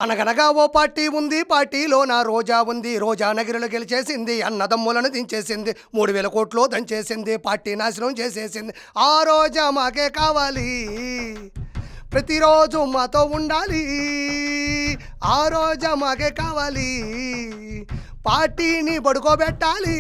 అనగనగా ఓ పార్టీ ఉంది, పార్టీలో నా రోజా ఉంది. రోజా నగిరిలో గెలిచేసింది, అన్నదమ్ములను దించేసింది, 3,000 కోట్లు దంచేసింది, పార్టీ నాశనం చేసేసింది. ఆ రోజా మాకే కావాలి, ప్రతిరోజు మాతో ఉండాలి. ఆ రోజా మాకే కావాలి, పార్టీని పడుకోబెట్టాలి.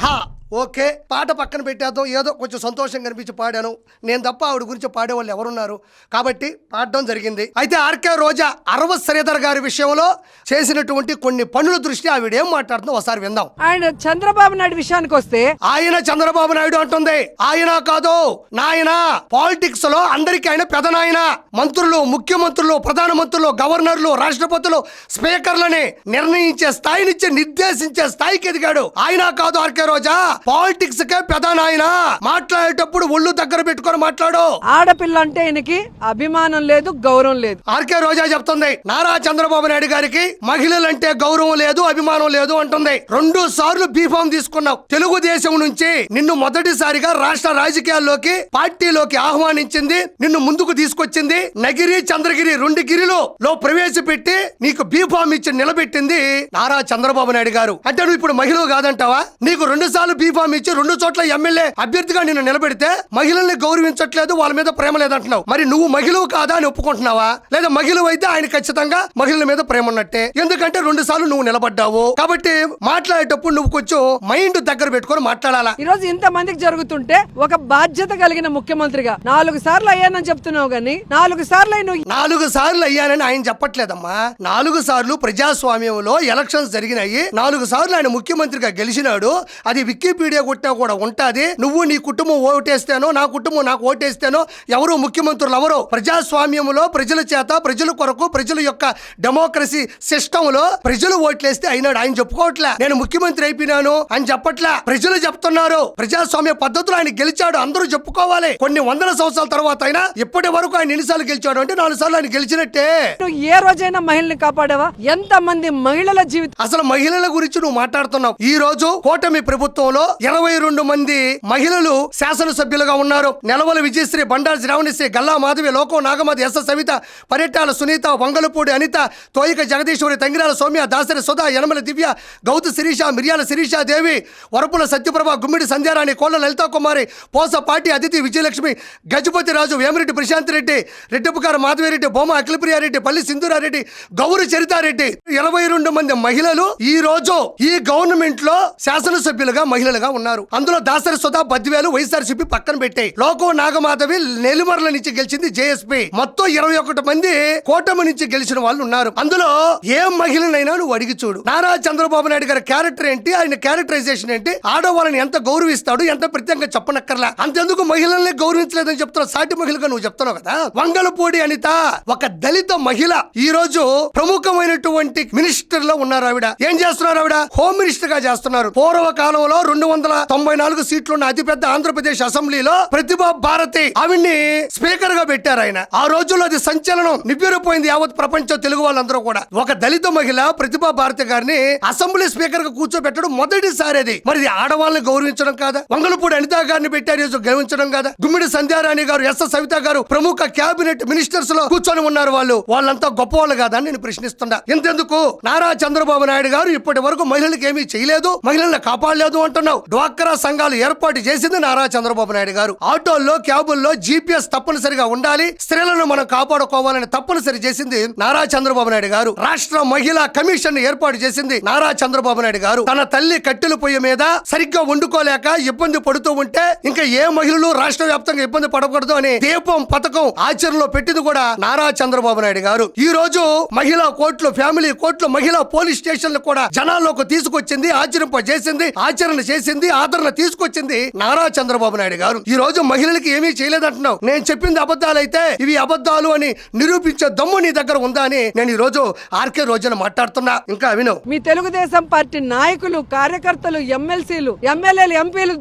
హా ఓకే, పాట పక్కన పెట్టేద్దాం. ఏదో కొంచెం సంతోషం కనిపించి పాడాను. నేను తప్ప ఆవిడ గురించి పాడేవాళ్ళు ఎవరున్నారు, కాబట్టి పాడడం జరిగింది. అయితే ఆర్కే రోజా అరవ శ్రీధర్ గారి విషయంలో చేసినటువంటి కొన్ని పనుల దృష్టి ఆవిడ ఏం మాట్లాడుతుందో ఒకసారి విందాం. ఆయన చంద్రబాబు నాయుడు విషయానికి వస్తే, ఆయన చంద్రబాబు నాయుడు అంటుంది, ఆయన కాదు నాయన. పాలిటిక్స్ లో అందరికీ ఆయన పెదనాయన. మంత్రులు, ముఖ్యమంత్రులు, ప్రధానమంత్రులు, గవర్నర్లు, రాష్ట్రపతులు, స్పీకర్లని నిర్ణయించే స్థాయినిచ్చి నిర్దేశించే స్థాయికి ఎదిగాడు. ఆయన కాదు ఆర్కే రోజా, పాలిటిక్స్ కే పెదనాయన. మాట్లాడేటప్పుడు ఒళ్ళు దగ్గర పెట్టుకొని మాట్లాడు. ఆడపిల్ల అంటే ఆయనకి అభిమానం లేదు, గౌరవం లేదు. ఆర్కే రోజా చెప్తుంది, నారా చంద్రబాబు నాయుడు గారికి మహిళలంటే గౌరవం లేదు, అభిమానం లేదు అంటుంది. 2 సార్లు బీఫామ్ తీసుకున్నావు. తెలుగుదేశం నుంచి నిన్ను మొదటిసారిగా రాష్ట్ర రాజకీయాల్లోకి, పార్టీలోకి ఆహ్వానించింది, నిన్ను ముందుకు తీసుకొచ్చింది. నగిరి, చంద్రగిరి 2 గిరిలో ప్రవేశపెట్టి నీకు బీఫామ్ ఇచ్చి నిలబెట్టింది నారా చంద్రబాబు నాయుడు గారు. అంటే నువ్వు ఇప్పుడు మహిళ కాదంటావా? నీకు 2 సార్లు బీఫామ్ ఇచ్చి 2 చోట్ల ఎమ్మెల్యే అభ్యర్థిగా నిన్ను నిలబెడితే మహిళల్ని గౌరవించట్లేదు, వాళ్ళ మీద ప్రేమ లేదంటున్నావు. మరి నువ్వు మహిళవు కాదా అని ఒప్పుకుంటున్నావా? లేదా మహిళవు అయితే ఆయన ఖచ్చితంగా మహిళల మీద ప్రేమ ఉన్నట్టే. ఎందుకంటే 2 సార్లు నువ్వు నిలబడ్డావు. కాబట్టి మాట్లాడేటప్పుడు నువ్వు కొంచెం మైండ్ దగ్గర పెట్టుకొని మాట్లాడాలా. ఈ రోజు ఇంత మందికి జరుగుతుంటే ఒక బాధ్యత కలిగిన ముఖ్యమంత్రిగా 4 సార్లు అయ్యానని చెప్తున్నావు గానీ 4 సార్లు 4 సార్లు అయ్యానని ఆయన చెప్పట్లేదమ్మా. 4 సార్లు ప్రజాస్వామ్యంలో ఎలక్షన్స్ జరిగినాయి. 4 సార్లు ఆయన ముఖ్యమంత్రిగా గెలిచినాడు. అది వికీపీడియా కొట్టా కూడా ఉంటాది. నువ్వు నీ కుటుంబం ఓటేస్తేనో, నా కుటుంబం నాకు ఓటేస్తేనో ఎవరు ముఖ్యమంత్రులు ఎవరు? ప్రజాస్వామ్యంలో ప్రజల చేత, ప్రజల కొరకు, ప్రజల యొక్క డెమోక్రసీ సిస్టమ్ లో ప్రజలు ఓట్లేస్తే అయినాడు. ఆయన చెప్పుకోవట్లే నేను ముఖ్యమంత్రి అయిపోయినాను అని చెప్పట్లే, ప్రజలు చెప్తున్నారు. ప్రజాస్వామ్య పద్ధతులు ఆయన గెలిచాడు, అందరూ చెప్పుకోవాలి. కొన్ని వందల సంవత్సరాల తర్వాత అయినా ఇప్పటి వరకు ఆయన ఎన్నిసార్లు గెలిచాడు అంటే 4 సార్లు ఆయన గెలిచినట్టే. నువ్వు ఏ రోజైనా మహిళల్ని కాపాడావా? ఎంత మంది మహిళల జీవితం. అసలు మహిళల గురించి నువ్వు మాట్లాడుతున్నావు. ఈ రోజు కూటమి ప్రభుత్వంలో 22 మంది మహిళలు శాసనసభ్యులుగా ఉన్నారు. నెలవల విజయశ్రీ, బండారు శ్రావణిశ్రీ, గల్లా మాధవి, లోకం నాగమతి, ఎస్ సవిత, పరిటాల సునీత, వంగలపూడి అనిత, తోయిక జగదీశ్వరి, తంగిరాల సౌమ్య, దాసరి సుధా, యనమల దివ్య, గౌతు శిరీష, మిర్యాల శిరీషాదేవి, వరపుల సత్యప్రభ, గుమ్మిడి సంధ్యారాణి, కోళ్ల లలితా కుమారి, పోస పాటి అదితి, విజయలక్ష్మి, గజపతి రాజు, వేమిరెడ్డి ప్రశాంత్ రెడ్డి, రెడ్డిపుకారు మాధవిరెడ్డి, బొమ్మ అఖిలప్రియారెడ్డి, పల్లి సింధూరారెడ్డి, గౌరు చరితారెడ్డి, 22 మంది మహిళలు ఈ రోజు ఈ గవర్నమెంట్ లో శాసనసభ్యులుగా మహిళలుగా ఉన్నారు. అందులో దాసరి సుధా, బద్వేలు, వైఎస్ఆర్సీపీ పక్కన పెట్టాయి. లోకో నాగమాధవి నెల్లిమర్ల నుంచి గెలిచింది జేఎస్పీ. మొత్తం 21 మంది కూటమి నుంచి గెలిచిన వాళ్ళు ఉన్నారు. అందులో ఏ మహిళనైనా నువ్వు అడిగి చూడు. నారా చంద్రబాబు నాయుడు గారి క్యారెక్టర్ ఏంటి, ఆయన క్యారెక్టరైజేషన్ ఏంటి, ఆడవాళ్ళని ఎంత గౌరవిస్తాడు, ఎంత ప్రత్యేకంగా చెప్పనక్కర్లా. అంతెందుకు మహిళల్ని గౌరవించలేదని చెప్తున్నావు, సాటి మహిళగా నువ్వు చెప్తున్నావు కదా. వంగలపూడి అనిత ఒక దళిత మహిళ, ఈ రోజు ప్రముఖమైనటువంటి మినిస్టర్ లో ఉన్నారు. ఆవిడ ఏం చేస్తున్నారు? ఆవిడ హోమ్ మినిస్టర్ గా చేస్తున్నారు. పూర్వకాలంలో 294 సీట్లున్న అతిపెద్ద ఆంధ్రప్రదేశ్ అసెంబ్లీలో ప్రతిభా భారతి ఆవిడ్ని స్పీకర్ గా పెట్టారు ఆయన. ఆ రోజుల్లో అది సంచలనం, నివ్వెరపోయింది యావత్ ప్రపంచం, తెలుగు వాళ్ళందరూ కూడా. ఒక దళిత మహిళ ప్రతిభా భారతి గారిని అసెంబ్లీ స్పీకర్ గా కూర్చోబెట్టడం మొదటిసారి. అది మరి ఆడవాళ్ళని గౌరవించడం కాదా? వంగలపూడి అనిత గారిని పెట్టారు, గౌరవించడం కాదా? గుమ్మిడి సంధ్యారాణి గారు, ఎస్ సవిత గారు ప్రముఖ క్యాబినెట్ మినిస్టర్స్ లో కూర్చొని ఉన్నారు. వాళ్ళంతా గొప్పవాళ్ళు కాదా అని నేను ప్రశ్నిస్తున్నా. ఇంతెందుకు నారా చంద్రబాబు నాయుడు గారు ఇప్పటి వరకు మహిళలకు ఏమీ చేయలేదు, మహిళల్ని కాపాడలేదు అంటున్నావు. డ్వాక్రా సంఘాలు ఏర్పాటు చేసింది నారా చంద్రబాబు నాయుడు గారు. ఆటోల్లో, క్యాబుల్లో జీపీఎస్ తప్పనిసరిగా ఉండాలి, స్త్రీలను మనం కాపాడుకోవాలని తప్పనిసరి చేసింది నారా చంద్రబాబు నాయుడు గారు. రాష్ట్ర మహిళా కమిషన్ ఏర్పాటు చేసింది నారా చంద్రబాబు నాయుడు గారు. తన తల్లి కట్టెల పొయ్యి మీద సరిగ్గా వండుకోలేక ఇబ్బంది పడుతూ ఉంటే ఇంకా ఏ మహిళలు రాష్ట్ర వ్యాప్తంగా ఇబ్బంది పడకూడదు అని దీపం పథకం ఆచరణలో పెట్టింది కూడా నారా చంద్రబాబు నాయుడు గారు. ఈ రోజు మహిళా కోర్టులు, ఫ్యామిలీ కోర్టులు, మహిళా పోలీస్ స్టేషన్లు కూడా జనాల్లోకి తీసుకొచ్చింది, ఆచరింపజేసింది, ఆచరణ చేసింది, ఆదరణ తీసుకొచ్చింది నారా చంద్రబాబు నాయుడు గారు. ఈ రోజు మహిళలకి ఏమీ చేయలేదంటున్నావు. నేను చెప్పింది అబద్ధాలైతే ఇవి అబద్ధాలు అని నిరూపించే దమ్ము నీ దగ్గర ఉందా అని నేను ఈ రోజు ఆర్కే రోజున మాట్లాడుతున్నా. ఇంకా విను. మీ తెలుగుదేశం పార్టీ నాయకులు, కార్యకర్తలు, ఎమ్మెల్సీలు, ఎమ్మెల్యేలు, ఎంపీలు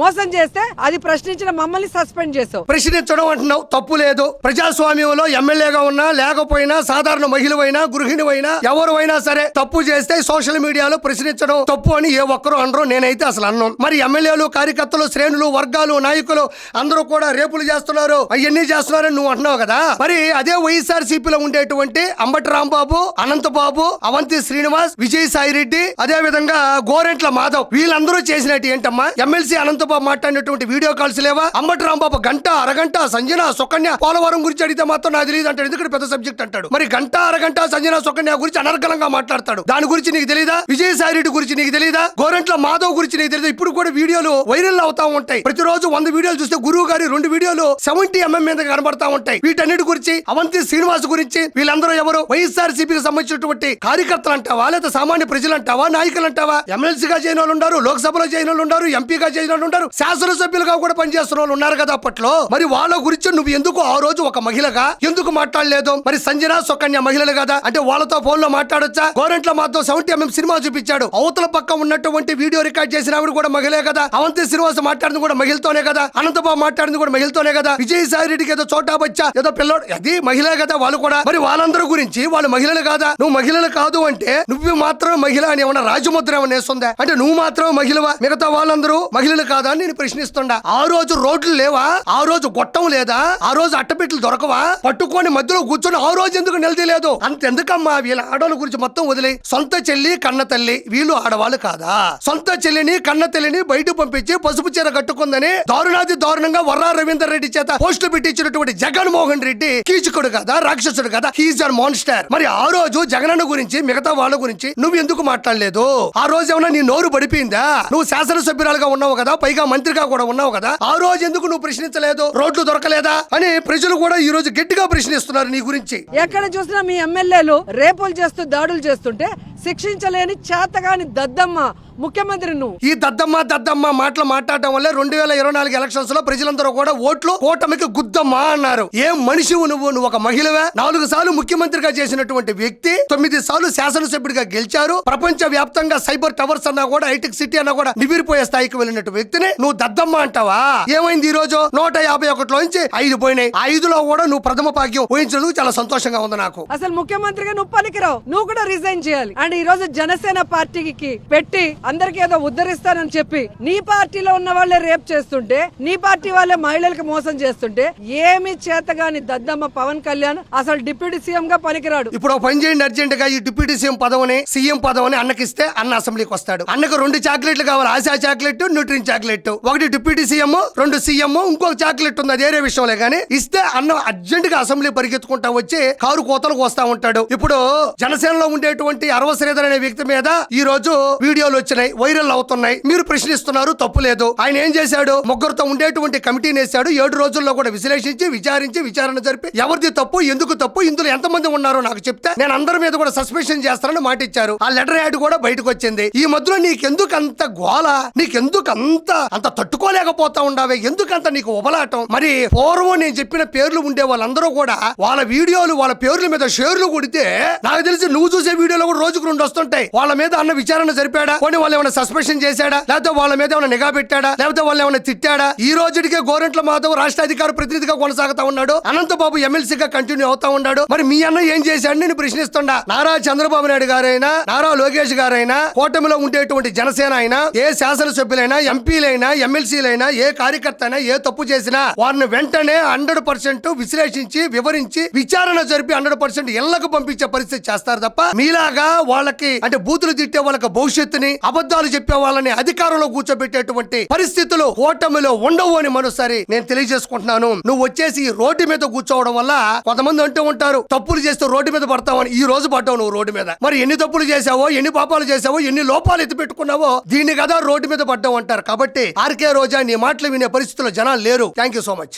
మోసం చేస్తే అది ప్రశ్నించిన మమ్మల్ని సస్పెండ్ చేసావు. ప్రశ్నించడం అంటున్నావు, తప్పు లేదు. ప్రజాస్వామ్యంలో ఎమ్మెల్యేగా ఉన్నా లేకపోయినా, సాధారణ మహిళవైనా, గృహిణివైనా, ఎవరు అయినా సరే తప్పు చేస్తే సోషల్ మీడియాలో ప్రశ్నించడం తప్పు అని ఏ ఒక్కరూ అనరు. నేనైతే అసలు అన్నం. మరి ఎమ్మెల్యేలు, కార్యకర్తలు, శ్రేణులు, వర్గాలు, నాయకులు అందరూ కూడా రేపులు చేస్తున్నారు, అవన్నీ చేస్తున్నారని నువ్వు అంటున్నావు కదా. మరి అదే వైఎస్ఆర్సీపీలో ఉండేటువంటి అంబటి రాంబాబు, అనంతబాబు, అవంతి శ్రీనివాస్, విజయసాయి రెడ్డి, అదే విధంగా గోరెంట్ల మాధవ్, వీళ్ళందరూ చేసినట్టు ఏంటమ్మా? ఎమ్మెల్సీ అనంతబాబు మాట్లాడినటువంటి వీడియో కాల్స్ లేవా? అంబటి రాంబాబు గంట అరగంట సంజన సుకన్య పోలవరం గురించి అడిగితే మాత్రం నాకు తెలియదు అంటాడు. ఎందుకంటే పెద్ద సబ్జెక్ట్ అంటాడు. మరి గంట అరగంట సంజన సుకన్య గురించి అనర్గళంగా మాట్లాడతాడు. దాని గురించి నీకు తెలీదా? విజయసాయి రెడ్డి గురించి నీకు తెలీదా? గోరెంట్ల మాధవ్ గురించి నీకు తెలీదా? ఇప్పుడు కూడా వీడియోలు వైరల్ అవుతా ఉంటాయి. ప్రతిరోజు 100 వీడియోలు చూస్తే గురువు గారి 2 వీడియోలు 70 mm మీద కనబడతా ఉంటాయి. వీటన్నిటి గురించి, అవంతి శ్రీనివాస్ గురించి, వీళ్ళందరూ ఎవరు? వైఎస్ఆర్సీపీకి సంబంధించినటువంటి కార్యకర్తలు అంటావా, లేదా సామాన్య ప్రజలు అంటావా, నాయకులు అంటావా? ఎమ్మెల్సీగా చేయని వాళ్ళు ఉన్నారు, లోక్సభలో చేయని వాళ్ళు ఉన్నారు, ఎంపీగా చేయని వాళ్ళు ఉన్నారు, శాసనసభ్యులుగా కూడా పనిచేస్తున్న వాళ్ళు ఉన్నారు కదా అప్పట్లో. మరి వాళ్ళ గురించి నువ్వు ఎందుకు ఆ రోజు ఒక మహిళగా ఎందుకు మాట్లాడలేదు? మరి సంజన సుకన్య మహిళలు కదా అంటే వాళ్ళతో ఫోన్ లో మాట్లాడొచ్చా? గోరెంట్ల మాత్రం 70 mm సినిమా చూపించాడు. అవతల పక్క ఉన్నటువంటి వీడియో రికార్డ్ చేసిన ఆవిడ కూడా మహిళే కదా. అవంతి శ్రీనివాస్ మాట్లాడింది కూడా మహిళతోనే కదా. అనంతబాబు మాట్లాడింది కూడా మహిళతోనే కదా. విజయసాయి రెడ్డికి ఏదో చోటా బచ్చా ఏదో పిల్లోడు, అది మహిళే కదా వాళ్ళు కూడా. మరి వాళ్ళందరూ గురించి వాళ్ళు మహిళలు కాదా? నువ్వు మహిళలు కాదు అంటే నువ్వు మాత్రమే మహిళ అని ఏమన్నా రాజముద్ర ఏమన్నా వేస్తుందా? అంటే నువ్వు మాత్రమే మహిళవా, మిగతా వాళ్ళందరూ మహిళలు కాదా అని నేను ప్రశ్నిస్తుండా. ఆ రోజు రోడ్లు లేవా? ఆ రోజు గొట్టం లేదా? ఆ రోజు అట్టపెట్లు దొరకవా? పట్టుకొని మధ్యలో కూర్చొని ఆ రోజు ఎందుకు నిలదీయలేదు? అంతెందుకమ్మా? వీళ్ళ ఆడవాళ్ళ గురించి మొత్తం వదిలే. సొంత చెల్లి కన్న తల్లి వీళ్ళు ఆడవాళ్ళు కాదా? సొంత చెల్లిని కన్న తల్లిని బయట పంపించి పసుపు చీర కట్టుకుందని దారుణాది దారుణంగా వర్రా రవీందర్ రెడ్డి చేత పోస్టులు పెట్టించినటువంటి జగన్మోహన్ రెడ్డి కీచకుడు కదా, రాక్షసుడు కదా, హీజ్ అన్ మాన్స్టర్. మరి ఆ రోజు జగనన్న గురించి, మిగతా వాళ్ళ గురించి నువ్వు ఎందుకు మాట్లాడలేదు? ఆ రోజు ఏమన్నా నీ నోరు పడిపోయిందా? నువ్వు శాసనసభ్యురాలుగా ఉన్నావు కదా, పైగా మంత్రిగా కూడా ఉన్నావు కదా, ఆ రోజు ఎందుకు నువ్వు ప్రశ్నించలేదు? రోడ్లు దొరకలేదా అని ప్రజలు కూడా ఈ రోజు గట్టిగా ప్రశ్నిస్తున్నారు నీ గురించి. ఎక్కడ చూసినా మీ ఎమ్మెల్యేలు రేపులు చేస్తూ దాడులు చేస్తుంటే శిక్షించలేని చేతగాని దద్దమ్మ ముఖ్యమంత్రి నువ్వు. ఈ దద్దమ్మ మాటలు మాట్లాడటం వల్ల 2024 ఎలక్షన్స్ లో ప్రజలందరూ కూడా ఓట్లు కూటమికి గుద్దమ్మా అన్నారు. ఏం మనిషివు నువ్వు ఒక మహిళవే. 4 సార్లు ముఖ్యమంత్రిగా చేసినటువంటి వ్యక్తి 9 సార్లు శాసనసభ్యుడిగా గెలిచారు. ప్రపంచ వ్యాప్తంగా సైబర్ టవర్స్ అన్నా కూడా, హైటెక్ సిటీ అన్నా కూడా నివిరిపోయే స్థాయికి వెళ్ళినట్టు వ్యక్తిని నువ్వు దద్దమ్మ అంటావా? ఏమైంది? ఈ రోజు 151లో నుంచి 5 పోయినాయి. 5లో కూడా నువ్వు ప్రథమ భాగ్యం ఊహించినందుకు చాలా సంతోషంగా ఉంది నాకు. అసలు ముఖ్యమంత్రిగా నువ్వు పనికిరావు, నువ్వు కూడా రిజైన్ చేయాలి. అండ్ ఈ రోజు జనసేన పార్టీకి పెట్టి అందరికి ఏదో ఉద్ధరిస్తానని చెప్పి నీ పార్టీలో ఉన్న వాళ్ళే రేప్ చేస్తుంటే, నీ పార్టీ వాళ్ళే మహిళలకు మోసం చేస్తుంటే, ఏమి చేతగాని దద్దమ్మ పవన్ కళ్యాణ్ అసలు డిప్యూటీ సీఎం గా పనికిరాడు. ఇప్పుడు పని చేయండి అర్జెంట్ గా. ఈ డిప్యూటీ సీఎం పదవిని, సీఎం పదవిని అన్నకిస్తే అన్న అసెంబ్లీకి వస్తాడు. అన్నకు 2 చాక్లెట్లు కావాలి, ఆశా చాక్లెట్, న్యూట్రిన్ చాక్లెట్. ఒకటి డిప్యూటీ సీఎం, 2 సీఎం, ఇంకొక చాక్లెట్ ఉంది, అది వేరే విషయంలే కానీ ఇస్తే అన్న అర్జెంట్ గా అసెంబ్లీ పరిగెత్తుకుంటా వచ్చి కారు కోతలకు వస్తా ఉంటాడు. ఇప్పుడు జనసేనలో ఉండేటువంటి అరవ శ్రీధర్ అనే వ్యక్తి మీద ఈ రోజు వీడియోలు వచ్చినాయి, వైరల్ అవుతున్నాయి. మీరు ప్రశ్నిస్తున్నారు, తప్పు లేదు. ఆయన ఏం చేశాడు? ముగ్గురుతో ఉండేటువంటి కమిటీని వేశాడు. 7 రోజుల్లో కూడా విశ్లేషించి విచారించి విచారణ జరిపి ఎవరిది తప్పు, ఎందుకు తప్పు, ఇందులో ఎంతమంది ఉన్నారో నాకు చెప్తే నేను అందరి మీద కూడా సస్పెన్షన్ చేస్తానని మాట ఇచ్చారు. ఆ లెటర్ యాడ్ కూడా బయటకు వచ్చింది. ఈ మధ్యలో నీకెందుకు అంత గోల? నీకెందుకు అంత తట్టుకోలేకపోతా ఉండావే? ఎందుకంత నీకు ఉబలాటం? మరి పూర్వం నేను చెప్పిన పేర్లు ఉండే వాళ్ళందరూ కూడా వాళ్ళ వీడియోలు, వాళ్ళ పేర్ల మీద షేర్లు కొడితే నాకు తెలిసి నువ్వు చూసే వీడియోలో కూడా రోజుకు 2 వస్తుంటాయి. వాళ్ళ మీద అన్న విచారణ జరిపాడా? కొన్ని వాళ్ళు ఏమైనా సస్పెన్షన్ చేశాడా? లేకపోతే వాళ్ళ మీద ఏమైనా నిఘా పెట్టాడా? లేకపోతే వాళ్ళు ఏమైనా తిట్టాడా? ఈ రోజుకే గోరెంట్ల మాధవ్ రాష్ట్ర అధికార ప్రతినిధిగా కొనసాగుతా ఉన్నాడు. అనంతబాబు ఎమ్మెల్సీగా కంటిన్యూ అవుతా ఉన్నాడు. మరి మీ అన్న ఏం చేశాడని నేను ప్రశ్నిస్తుండా. నారా చంద్రబాబు నాయుడు గారైనా, నారా లోకేష్ గారైనా, కూటమిలో ఉండేటువంటి జనసేన అయినా, ఏ శాసనసభ్యులైనా, ఎంపీలైనా, ఎమ్మెల్సీలైనా, ఏ కార్యకర్త అయినా ఏ తప్పు చేసినా వారిని వెంటనే 100% విశ్లేషించి, వివరించి, విచారణ జరిపి 100% ఇళ్లకు పంపించే పరిస్థితి చేస్తారు తప్ప మీలాగా వాళ్ళకి అంటే బూతులు తిట్టే వాళ్ళకి భవిష్యత్తుని, అబద్ధాలు చెప్పే వాళ్ళని అధికారంలో కూర్చోబెట్టేటువంటి పరిస్థితులు కూటమిలో ఉండవు అని మరోసారి నేను తెలియజేసుకుంటున్నాను. నువ్వు వచ్చేసి ఈ రోడ్డు మీద కూర్చోవడం వల్ల కొంతమంది అంటూ ఉంటారు తప్పులు చేస్తే రోడ్డు మీద పడతావని. ఈ రోజు పడ్డావు నువ్వు రోడ్డు మీద. మరి ఎన్ని తప్పులు చేసావో, ఎన్ని పాపాలు చేసావో, ఎన్ని లోపాలు ఎత్తి పెట్టుకున్నావో దీన్ని కదా రోడ్డు మీద పడ్డావు అంటారు. కాబట్టి ఆర్కే రోజా నీ మాటలు వినే పరిస్థితుల్లో జనాలు లేరు. Thank you so much.